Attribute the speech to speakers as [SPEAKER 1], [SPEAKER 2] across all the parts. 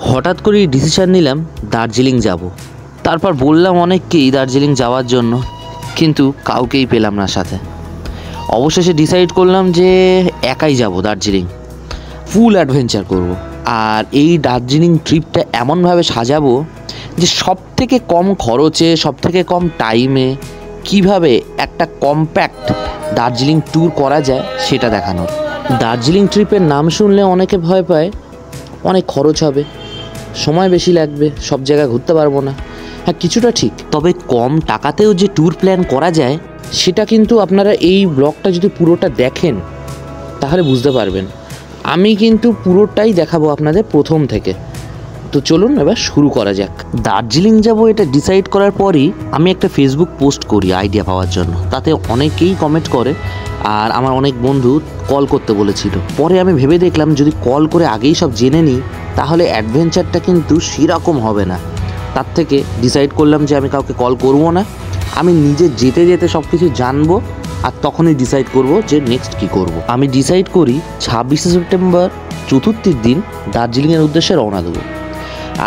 [SPEAKER 1] হঠাৎ করেই ডিসিশন নিলাম দার্জিলিং যাব। তারপর বললাম অনেককেই দার্জিলিং যাওয়ার জন্য, কিন্তু কাউকেই পেলাম না সাথে। অবশেষে ডিসাইড করলাম যে একাই যাব দার্জিলিং, ফুল অ্যাডভেঞ্চার করব। আর এই দার্জিলিং ট্রিপটা এমনভাবে সাজাবো যে সব থেকে কম খরচে, সব থেকে কম টাইমে কিভাবে একটা কম্প্যাক্ট দার্জিলিং ট্যুর করা যায় সেটা দেখানোর। দার্জিলিং ট্রিপের নাম শুনলে অনেকে ভয় পায়, অনেক খরচ হবে, সময় বেশি লাগবে, সব জায়গা ঘুরতে পারবো না। হ্যাঁ, কিছুটা ঠিক, তবে কম টাকাতেও যে ট্যুর প্ল্যান করা যায় সেটা কিন্তু আপনারা এই ব্লগটা যদি পুরোটা দেখেন তাহলে বুঝতে পারবেন। আমি কিন্তু পুরোটাই দেখাবো আপনাদের প্রথম থেকে। তো চলুন এবার শুরু করা যাক। দার্জিলিং যাব এটা ডিসাইড করার পরই আমি একটা ফেসবুক পোস্ট করি আইডিয়া পাওয়ার জন্য। তাতে অনেকেই কমেন্ট করে, আর আমার অনেক বন্ধু কল করতে বলেছিল। পরে আমি ভেবে দেখলাম যদি কল করে আগেই সব জেনে নিই তাহলে অ্যাডভেঞ্চারটা কিন্তু সেরকম হবে না। তার থেকে ডিসাইড করলাম যে আমি কাউকে কল করবো না, আমি নিজে যেতে যেতে সব কিছু জানবো আর তখনই ডিসাইড করব যে নেক্সট কী করব। আমি ডিসাইড করি 26শে সেপ্টেম্বর চতুর্থীর দিন দার্জিলিংয়ের উদ্দেশ্যে রওনা দেবো।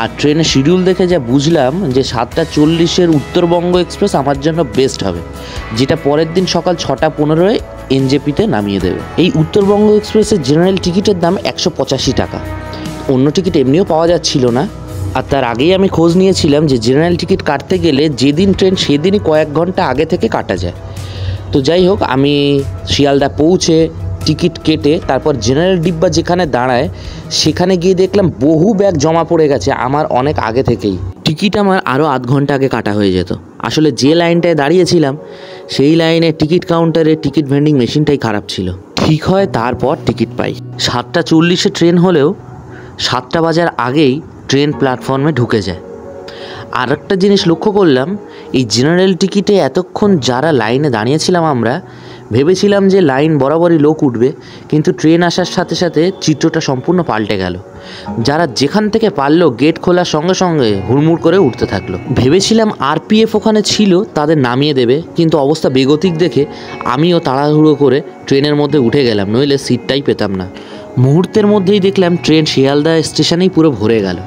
[SPEAKER 1] আর ট্রেনের শিডিউল দেখে যা বুঝলাম যে 7:40 উত্তরবঙ্গ এক্সপ্রেস আমার জন্য বেস্ট হবে, যেটা পরের দিন সকাল 6:15 এনজেপিতে নামিয়ে দেবে। এই উত্তরবঙ্গ এক্সপ্রেসের জেনারেল টিকিটের দাম 185 টাকা। অন্য টিকিট এমনিও পাওয়া যাচ্ছিল না। আর তার আগেই আমি খোঁজ নিয়েছিলাম যে জেনারেল টিকিট কাটতে গেলে যেদিন ট্রেন সেদিনই কয়েক ঘন্টা আগে থেকে কাটা যায়। তো যাই হোক, আমি শিয়ালদা পৌঁছে টিকিট কেটে তারপর জেনারেল ডিব্বা যেখানে দাঁড়ায় সেখানে গিয়ে দেখলাম বহু ব্যাগ জমা পড়ে গেছে আমার অনেক আগে থেকেই। টিকিট আমার আরও আধ ঘন্টা আগে কাটা হয়ে যেত। আসলে যে লাইনটায় দাঁড়িয়েছিলাম সেই লাইনে টিকিট কাউন্টারে টিকিট ভেন্ডিং মেশিনটাই খারাপ ছিল। ঠিক হয় তারপর টিকিট পাই। 7:40 ট্রেন হলেও 7টা বাজার আগেই ট্রেন প্ল্যাটফর্মে ঢুকে যায়। আর একটা জিনিস লক্ষ্য করলাম, এই জেনারেল টিকিটে এতক্ষণ যারা লাইনে দাঁড়িয়েছিলাম আমরা ভেবেছিলাম যে লাইন বরাবরই লোক উঠবে, কিন্তু ট্রেন আসার সাথে সাথে চিত্রটা সম্পূর্ণ পাল্টে গেল। যারা যেখান থেকে পারলো গেট খোলার সঙ্গে সঙ্গে হুড়মুড় করে উঠতে থাকলো। ভেবেছিলাম আরপিএফ ওখানে ছিল, তাদের নামিয়ে দেবে, কিন্তু অবস্থা বেগতিক দেখে আমিও তাড়াহুড়ো করে ট্রেনের মধ্যে উঠে গেলাম, নইলে সিটটাই পেতাম না। মুহূর্তের মধ্যেই দেখলাম ট্রেন শিয়ালদা স্টেশনেই পুরো ভরে গেল।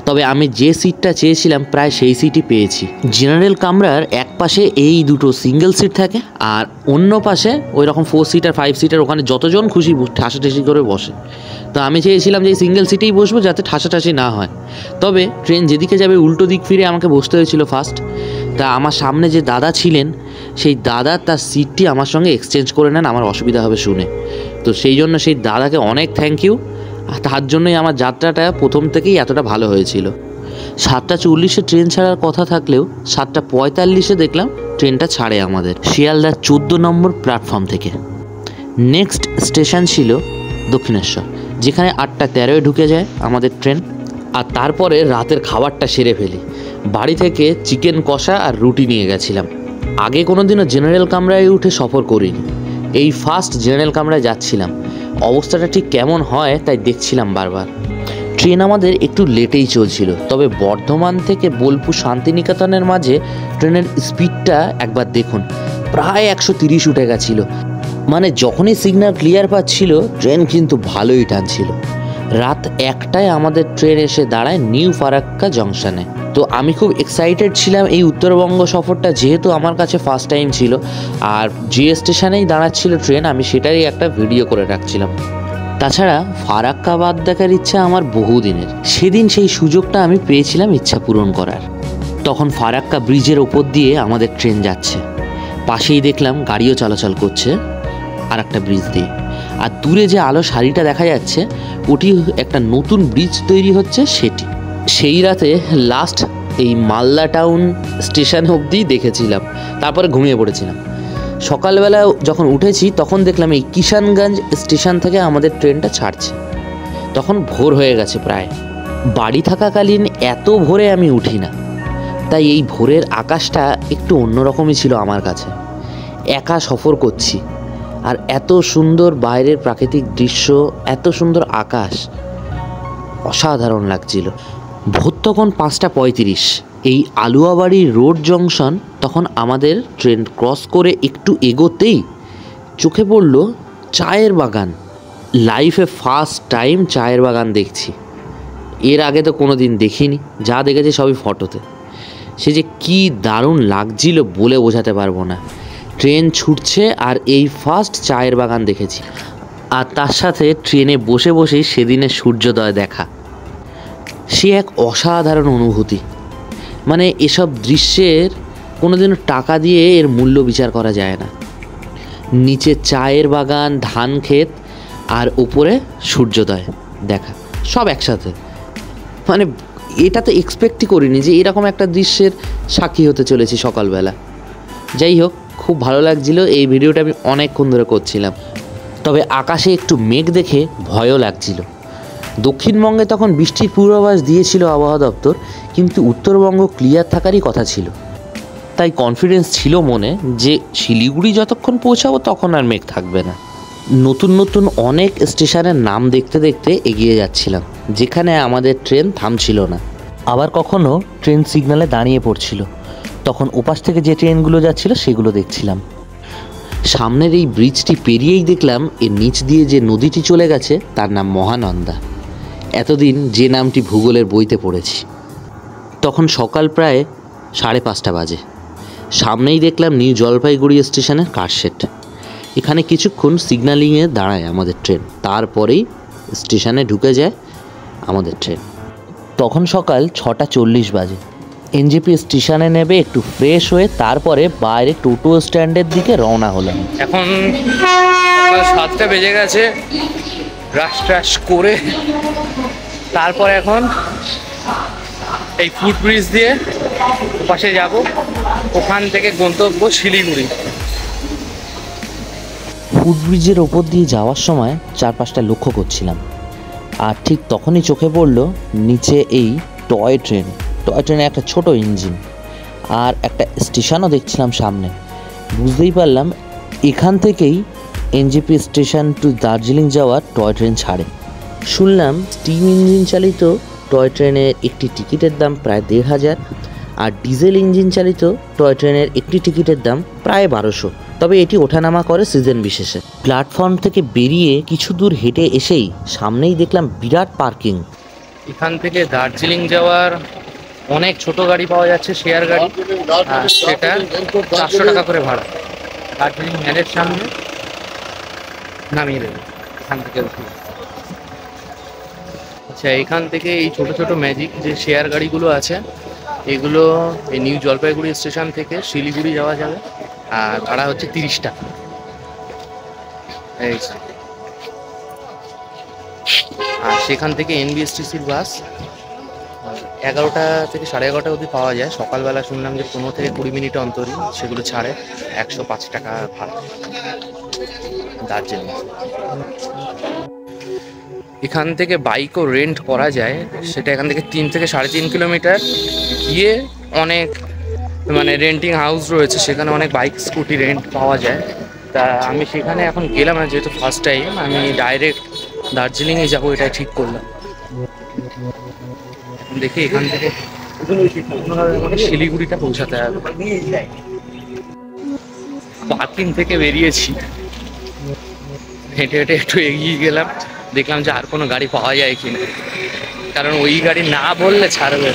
[SPEAKER 1] তবে আমি যে সিটটা চেয়েছিলাম প্রায় সেই সিটই পেয়েছি। জেনারেল কামরার এক পাশে এই দুটো সিঙ্গেল সিট থাকে, আর অন্য পাশে ওই রকম 4 সিটার 5 সিটার, ওখানে যতজন খুশি ঠাসাঠাসি করে বসে। তো আমি চেয়েছিলাম যে এই সিঙ্গেল সিটেই বসবো যাতে ঠাসাঠাসি না হয়। তবে ট্রেন যেদিকে যাবে উল্টো দিক ফিরে আমাকে বসতে হয়েছিল ফার্স্ট। তা আমার সামনে যে দাদা ছিলেন সেই দাদা তার সিটটি আমার সঙ্গে এক্সচেঞ্জ করে নেন আমার অসুবিধা হবে শুনে। তো সেই জন্য সেই দাদাকে অনেক থ্যাংক ইউ। তার জন্যই আমার যাত্রাটা প্রথম থেকেই এতটা ভালো হয়েছিল। 7:40 ট্রেন ছাড়ার কথা থাকলেও 7:45 দেখলাম ট্রেনটা ছাড়ে আমাদের শিয়ালদার 14 নম্বর প্ল্যাটফর্ম থেকে। নেক্সট স্টেশন ছিল দক্ষিণেশ্বর, যেখানে 8:13 ঢুকে যায় আমাদের ট্রেন। আর তারপরে রাতের খাবারটা সেরে ফেলি। বাড়ি থেকে চিকেন কষা আর রুটি নিয়ে গেছিলাম। আগে কোনোদিনও জেনারেল কামরায় উঠে সফর করিনি, এই ফার্স্ট জেনারেল কামরায় যাচ্ছিলাম। অবস্থাটা ঠিক কেমন হয় তাই দেখছিলাম বারবার। ট্রেন আমাদের একটু লেটেই চলছিল, তবে বর্ধমান থেকে বোলপুর শান্তিনিকেতনের মাঝে ট্রেনের স্পিডটা একবার দেখুন, প্রায় 130 উঠে গেছিলো। মানে যখনই সিগন্যাল ক্লিয়ার পাচ্ছিল ট্রেন কিন্তু ভালোই টানছিল। রাত 1টায় আমাদের ট্রেন এসে দাঁড়ায় নিউ ফারাক্কা জংশনে। তো আমি খুব এক্সাইটেড ছিলাম এই উত্তরবঙ্গ সফরটা, যেহেতু আমার কাছে ফার্স্ট টাইম ছিল। আর যে স্টেশনেই দাঁড়াচ্ছিল ট্রেন আমি সেটারই একটা ভিডিও করে রাখছিলাম। তাছাড়া ফারাক্কা বাদ দেখার ইচ্ছা আমার বহুদিনের। সেদিন সেই সুযোগটা আমি পেয়েছিলাম ইচ্ছা পূরণ করার। তখন ফারাক্কা ব্রিজের ওপর দিয়ে আমাদের ট্রেন যাচ্ছে, পাশেই দেখলাম গাড়িও চলাচল করছে আর একটা ব্রিজ দিয়ে। আর দূরে যে আলো সারিটা দেখা যাচ্ছে ওটি একটা নতুন ব্রিজ তৈরি হচ্ছে সেটি। সেই রাতে লাস্ট এই মালদা টাউন স্টেশন অবধি দেখেছিলাম, তারপরে ঘুমিয়ে পড়েছিলাম। সকালবেলা যখন উঠেছি তখন দেখলাম এই কিষানগঞ্জ স্টেশন থেকে আমাদের ট্রেনটা ছাড়ছে। তখন ভোর হয়ে গেছে প্রায়। বাড়ি থাকাকালীন এত ভোরে আমি উঠি না, তাই এই ভোরের আকাশটা একটু অন্যরকমই ছিল আমার কাছে। একা সফর করছি আর এত সুন্দর বাইরের প্রাকৃতিক দৃশ্য, এত সুন্দর আকাশ, অসাধারণ লাগছিল। ভোর তখন 5:35। এই আলুয়াবাড়ি রোড জংশন তখন আমাদের ট্রেন ক্রস করে একটু এগোতেই চোখে পড়ল চায়ের বাগান। লাইফে ফার্স্ট টাইম চায়ের বাগান দেখছি। এর আগে তো কোনো দিন দেখিনি, যা দেখেছি সবই ফটোতে। সে যে কী দারুণ লাগছিল বলে বোঝাতে পারবো না। ট্রেন ছুটছে আর এই ফার্স্ট চায়ের বাগান দেখেছি, আর তার সাথে ট্রেনে বসে বসেই সেদিনের সূর্যোদয় দেখা। সে এক অসাধারণ অনুভূতি। মানে এসব দৃশ্যের কোনোদিনও টাকা দিয়ে এর মূল্য বিচার করা যায় না। নিচে চায়ের বাগান, ধান ক্ষেত, আর উপরে সূর্যোদয় দেখা, সব একসাথে। মানে এটা তো এক্সপেক্টই করিনি যে এরকম একটা দৃশ্যের সাক্ষী হতে চলেছি সকালবেলা। যাই হোক, খুব ভালো লাগছিল। এই ভিডিওটা আমি অনেকক্ষণ ধরে করছিলাম। তবে আকাশে একটু মেঘ দেখে ভয়ও লাগছিল। দক্ষিণবঙ্গে তখন বৃষ্টির পূর্বাভাস দিয়েছিল আবহাওয়া দপ্তর, কিন্তু উত্তরবঙ্গ ক্লিয়ার থাকারই কথা ছিল। তাই কনফিডেন্স ছিল মনে যে শিলিগুড়ি যতক্ষণ পৌঁছাবো তখন আর মেঘ থাকবে না। নতুন নতুন অনেক স্টেশনের নাম দেখতে দেখতে এগিয়ে যাচ্ছিলাম, যেখানে আমাদের ট্রেন থামছিল না। আবার কখনো ট্রেন সিগন্যালে দাঁড়িয়ে পড়ছিল, তখন ওপাশ থেকে যে ট্রেনগুলো যাচ্ছিল সেগুলো দেখছিলাম। সামনের এই ব্রিজটি পেরিয়েই দেখলাম এর নিচ দিয়ে যে নদীটি চলে গেছে তার নাম মহানন্দা। এতদিন যে নামটি ভূগোলের বইতে পড়েছি। তখন সকাল প্রায় 5:30 বাজে। সামনেই দেখলাম নিউ জলপাইগুড়ি স্টেশনের কারশেড। এখানে কিছুক্ষণ সিগন্যালিংয়ে দাঁড়ায় আমাদের ট্রেন, তারপরেই স্টেশনে ঢুকে যায় আমাদের ট্রেন। তখন সকাল 6:40 বাজে। এনজেপি স্টেশনে নেবে একটু ফ্রেশ হয়ে তারপরে বাইরে টোটো স্ট্যান্ডের দিকে রওনা হলাম।
[SPEAKER 2] এখন সকাল 7টা বেজে গেছে। ব্রাশ ট্রাশ করে তারপর এখন এই ফুটব্রিজ দিয়ে পাশে যাব, ওখান থেকে গন্তব্য শিলিগুড়ি।
[SPEAKER 1] ফুটব্রিজের ওপর দিয়ে যাওয়ার সময় চারপাশটা লক্ষ্য করছিলাম, আর ঠিক তখনই চোখে পড়ল নিচে এই টয় ট্রেনে একটা ছোট ইঞ্জিন আর একটা স্টেশনও দেখছিলাম সামনে। বুঝতেই পারলাম এখান থেকেই এনজেপি স্টেশন টু দার্জিলিং যাওয়ার টয় ট্রেন ছাড়ে। শুনলাম স্টিম ইঞ্জিন চালিত টয় ট্রেনের একটি টিকিটের দাম প্রায় 1,500, আর ডিজেল ইঞ্জিন চালিত টয় ট্রেনের একটি টিকিটের দাম প্রায় 1200। তবে এটি ওঠানামা করে সিজন বিশেষে। প্ল্যাটফর্ম থেকে বেরিয়ে কিছু দূর হেঁটে এসেই সামনেই দেখলাম বিরাট পার্কিং।
[SPEAKER 2] এখান থেকে দার্জিলিং যাওয়ার অনেক ছোট গাড়ি পাওয়া যাচ্ছে, শেয়ার গাড়ি, সেটা 400 টাকা করে ভাড়া। দার্জিলিং ম্যানের সামনে নামিয়ে দেবে এখান থেকে। আচ্ছা, এখান থেকে এই ছোট ছোট ম্যাজিক যে শেয়ার গাড়িগুলো আছে, এগুলো এই নিউ জলপাইগুড়ি স্টেশন থেকে শিলিগুড়ি যাওয়া যাবে, আর ভাড়া হচ্ছে 30 টাকা। আর সেখান থেকে এনবিএসটিসির বাস 11টা থেকে 11:30 অবধি পাওয়া যায়। সকালবেলা শুনলাম যে 15 থেকে 20 মিনিট অন্তরই সেগুলো ছাড়ে। 105 টাকা ভাড়া দার্জিলিং। এখান থেকে বাইকও রেন্ট করা যায়, সেটা এখান থেকে 3 থেকে 3.5 কিলোমিটার গিয়ে অনেক মানে রেন্টিং হাউস রয়েছে, সেখানে অনেক বাইক স্কুটি রেন্ট পাওয়া যায়। তা আমি সেখানে এখন গেলাম না, যেহেতু ফার্স্ট টাইম, আমি ডাইরেক্ট দার্জিলিংয়ে যাবো এটাই ঠিক করলাম। দেখি এখান থেকে শিলিগুড়িটা পৌঁছাতে হবে। পার্কিং থেকে বেরিয়েছি, হেঁটে হেঁটে একটু এগিয়ে গেলাম, দেখলাম যে আর কোনো গাড়ি পাওয়া যায় কিনা, কারণ ওই গাড়ি না বললে ছাড়বে,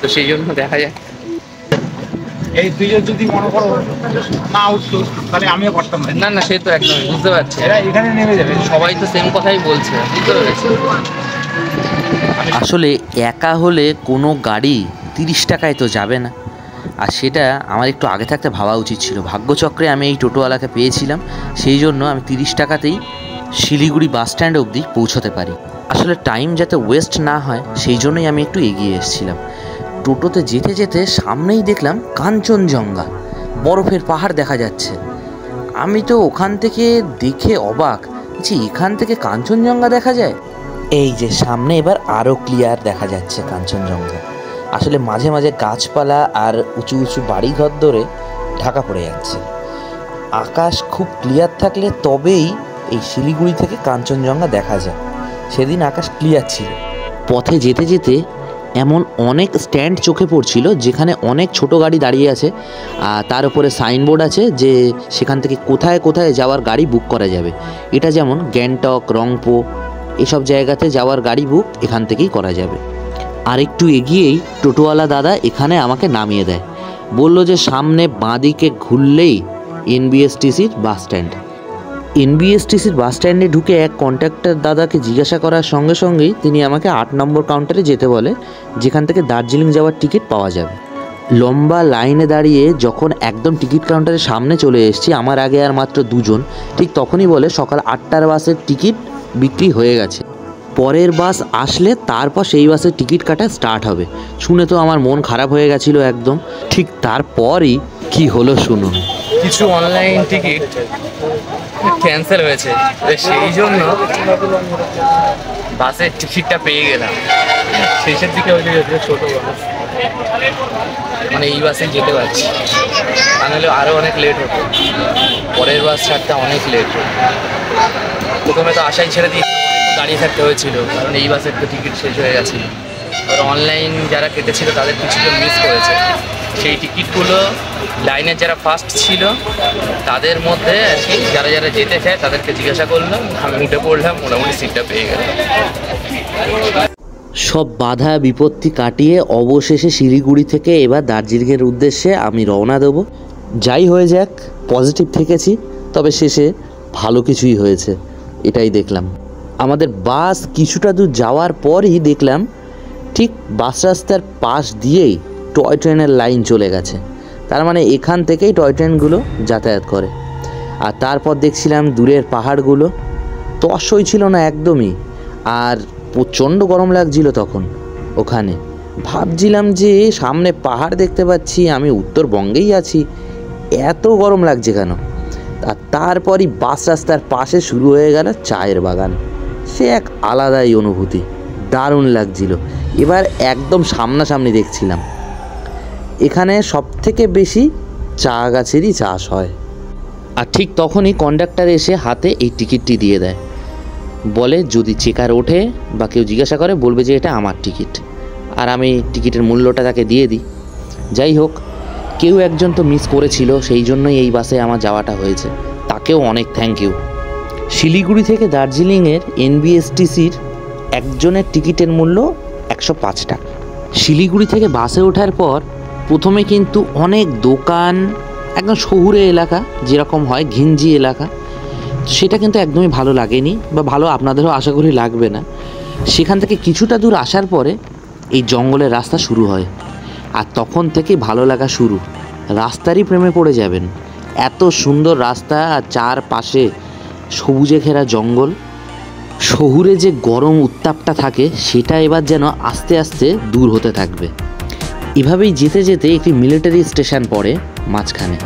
[SPEAKER 2] তো সেই জন্য দেখা যায়।
[SPEAKER 3] এই দুইজন যদি মনে করো না উঠতো তাহলে আমিও করতাম
[SPEAKER 2] না না, সে তো একদম বুঝতে পারছি,
[SPEAKER 3] এরা এখানে নেমে যাবে।
[SPEAKER 2] সবাই তো সেম কথাই বলছে, বুঝতে পেরেছি।
[SPEAKER 1] আসলে একা হলে কোনো গাড়ি 30 টাকায় তো যাবে না, আর সেটা আমার একটু আগে থাকতে ভাবা উচিত ছিল। ভাগ্যচক্রে আমি এই টোটোওয়ালাকে পেয়েছিলাম, সেই জন্য আমি 30 টাকাতেই শিলিগুড়ি বাস স্ট্যান্ড অবধি পৌঁছতে পারি। আসলে টাইম যাতে ওয়েস্ট না হয় সেই জন্যই আমি একটু এগিয়ে এসেছিলাম। টোটোতে যেতে যেতে সামনেই দেখলাম কাঞ্চনজঙ্ঘা, বরফের পাহাড় দেখা যাচ্ছে। আমি তো ওখান থেকে দেখে অবাক যে এখান থেকে কাঞ্চনজঙ্ঘা দেখা যায়। এই যে সামনে এবার আরও ক্লিয়ার দেখা যাচ্ছে কাঞ্চনজঙ্ঘা। আসলে মাঝে মাঝে গাছপালা আর উঁচু উঁচু বাড়িঘর ধরে ঢাকা পড়ে যাচ্ছে। আকাশ খুব ক্লিয়ার থাকলে তবেই এই শিলিগুড়ি থেকে কাঞ্চনজঙ্ঘা দেখা যায়। সেদিন আকাশ ক্লিয়ার ছিল। পথে যেতে যেতে এমন অনেক স্ট্যান্ড চোখে পড়ছিল যেখানে অনেক ছোট গাড়ি দাঁড়িয়ে আছে, আর তার উপরে সাইনবোর্ড আছে যে সেখান থেকে কোথায় কোথায় যাওয়ার গাড়ি বুক করা যাবে। এটা যেমন গ্যাংটক, রংপো, এসব জায়গাতে যাওয়ার গাড়ি বুক এখান থেকেই করা যাবে। আর একটু এগিয়েই টোটোওয়ালা দাদা এখানে আমাকে নামিয়ে দেয়, বলল যে সামনে বাঁদিকে ঘুরলেই এনবিএসটিসির বাস স্ট্যান্ড। এনবিএসটিসির বাস স্ট্যান্ডে ঢুকে এক কন্ট্রাক্টর দাদাকে জিজ্ঞাসা করার সঙ্গে সঙ্গেই তিনি আমাকে 8 নম্বর কাউন্টারে যেতে বলে, যেখান থেকে দার্জিলিং যাওয়ার টিকিট পাওয়া যাবে। লম্বা লাইনে দাঁড়িয়ে যখন একদম টিকিট কাউন্টারের সামনে চলে এসেছি, আমার আগে আর মাত্র 2 জন, ঠিক তখনই বলে সকাল 8টার বাসের টিকিট বিক্রি হয়ে গেছে, পরের বাস আসলে তারপর সেই বাসের টিকিট কাটা স্টার্ট হবে। শুনে তো আমার মন খারাপ হয়ে গেছিলো একদম। ঠিক তারপরই কি হলো শুনুন।
[SPEAKER 2] কিছু অনলাইন টিকিট ক্যান্সেল হয়েছে, সেই জন্য বাসের টিকিটটা পেয়ে গেলাম। শেষের দিকে হয়ে গেছে ছোটো বাস, মানে এই বাসে যেতে পারছি, তাহলে আরও অনেক লেট হতো। পরের বাস ছাড়তে অনেক লেট হতো। প্রথমে তো আশাই ছেড়ে দিয়ে দাঁড়িয়ে থাকতে হয়েছিল, কারণ এই বাসের তো টিকিট শেষ হয়ে গেছিলো। আর অনলাইন যারা কেটেছিল তাদের কিছুটা মিস করেছে। সেই টিকিটগুলো লাইনের যারা ফার্স্ট ছিল তাদের মধ্যে আর কি যারা যারা যেতে চায় তাদেরকে জিজ্ঞাসা করলাম, আমি উঠে পড়লাম, মোটামুটি সিটটা পেয়ে গেলাম।
[SPEAKER 1] সব বাধা বিপত্তি কাটিয়ে অবশেষে শিলিগুড়ি থেকে এবার দার্জিলিংয়ের উদ্দেশ্যে আমি রওনা দেবো। যাই হয়ে যাক, পজিটিভ থেকেছি, তবে শেষে ভালো কিছুই হয়েছে, এটাই দেখলাম। আমাদের বাস কিছুটা দূর যাওয়ার পরই দেখলাম ঠিক বাস রাস্তার পাশ দিয়েই টয় ট্রেনের লাইন চলে গেছে। তার মানে এখান থেকেই টয় ট্রেনগুলো যাতায়াত করে। আর তারপর দেখছিলাম দূরের পাহাড়গুলো, তসই ছিল না একদমই, আর প্রচণ্ড গরম লাগছিল তখন ওখানে। ভাবছিলাম যে সামনে পাহাড় দেখতে পাচ্ছি, আমি উত্তরবঙ্গেই আছি, এত গরম লাগছে কেন? আর তারপরই বাস রাস্তার পাশে শুরু হয়ে গেল চায়ের বাগান। সে এক আলাদাই অনুভূতি, দারুণ লাগছিল। এবার একদম সামনাসামনি দেখছিলাম। এখানে সবথেকে বেশি চা গাছেরই চাষ হয়। আর ঠিক তখনই কন্ডাক্টর এসে হাতে এই টিকিটটি দিয়ে দেয়, বলে যদি চেকার ওঠে বা কেউ জিজ্ঞাসা করে বলবে যে এটা আমার টিকিট। আর আমি টিকিটের মূল্যটা তাকে দিয়ে দিই। যাই হোক, কেউ একজন তো মিস করেছিল, সেই জন্যই এই বাসে আমার যাওয়াটা হয়েছে, তাকেও অনেক থ্যাংক ইউ। শিলিগুড়ি থেকে দার্জিলিংয়ের এনবিএসটিসির একজনের টিকিটের মূল্য 105 টাকা। শিলিগুড়ি থেকে বাসে ওঠার পর প্রথমে কিন্তু অনেক দোকান, একদম শহুরে এলাকা যেরকম হয়, ঘিঞ্জি এলাকা, সেটা কিন্তু একদমই ভালো লাগেনি, বা ভালো আপনাদেরও আশা করি লাগবে না। সেখান থেকে কিছুটা দূর আসার পরে এই জঙ্গলের রাস্তা শুরু হয়, আর তখন থেকে ভালো লাগা শুরু। রাস্তারই প্রেমে পড়ে যাবেন, এত সুন্দর রাস্তা, আর চারপাশে সবুজে ঘেরা জঙ্গল। শহুরে যে গরম উত্তাপটা থাকে সেটা এবার যেন আস্তে আস্তে দূর হতে থাকবে। এভাবেই যেতে যেতে একটি মিলিটারি স্টেশন পড়ে মাঝখানে।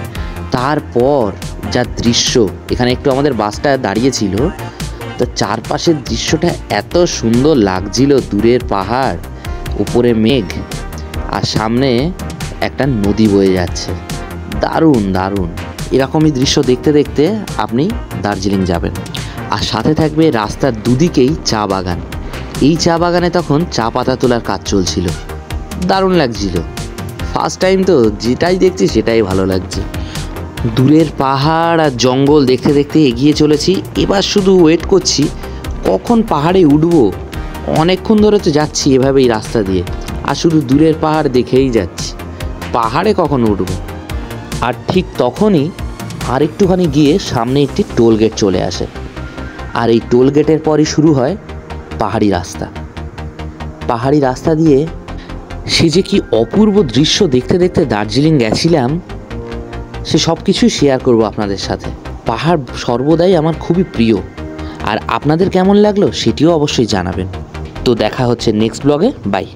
[SPEAKER 1] তারপর যা দৃশ্য, এখানে একটু আমাদের বাসটা দাঁড়িয়েছিল, তো চারপাশের দৃশ্যটা এত সুন্দর লাগছিল, দূরের পাহাড়, উপরে মেঘ, আর সামনে একটা নদী বয়ে যাচ্ছে। দারুণ দারুণ। এরকমই দৃশ্য দেখতে দেখতে আপনি দার্জিলিং যাবেন। আর সাথে থাকবে রাস্তার দুদিকেই চা বাগান। এই চা বাগানে তখন চা পাতা তোলার কাজ চলছিল, দারুণ লাগছিল। ফার্স্ট টাইম তো, যেটাই দেখছি সেটাই ভালো লাগছে। দূরের পাহাড় আর জঙ্গল দেখতে দেখতে এগিয়ে চলেছি। এবার শুধু ওয়েট করছি কখন পাহাড়ে উঠবো। অনেকক্ষণ ধরে তো যাচ্ছি এভাবেই রাস্তা দিয়ে, আর শুধু দূরের পাহাড় দেখেই যাচ্ছি, পাহাড়ে কখন উঠবো। আর ঠিক তখনই আরেকটুখানি গিয়ে সামনে একটি টোল গেট চলে আসে, আর এই টোল গেটের পরই শুরু হয় পাহাড়ি রাস্তা। পাহাড়ি রাস্তা দিয়ে সে যে কি অপূর্ব দৃশ্য দেখতে দেখতে দার্জিলিং গেছিলাম, সে সব কিছুই শেয়ার করব আপনাদের সাথে। পাহাড় সর্বদাই আমার খুবই প্রিয়, আর আপনাদের কেমন লাগলো সেটিও অবশ্যই জানাবেন। তো দেখা হচ্ছে নেক্সট ব্লগে, বাই।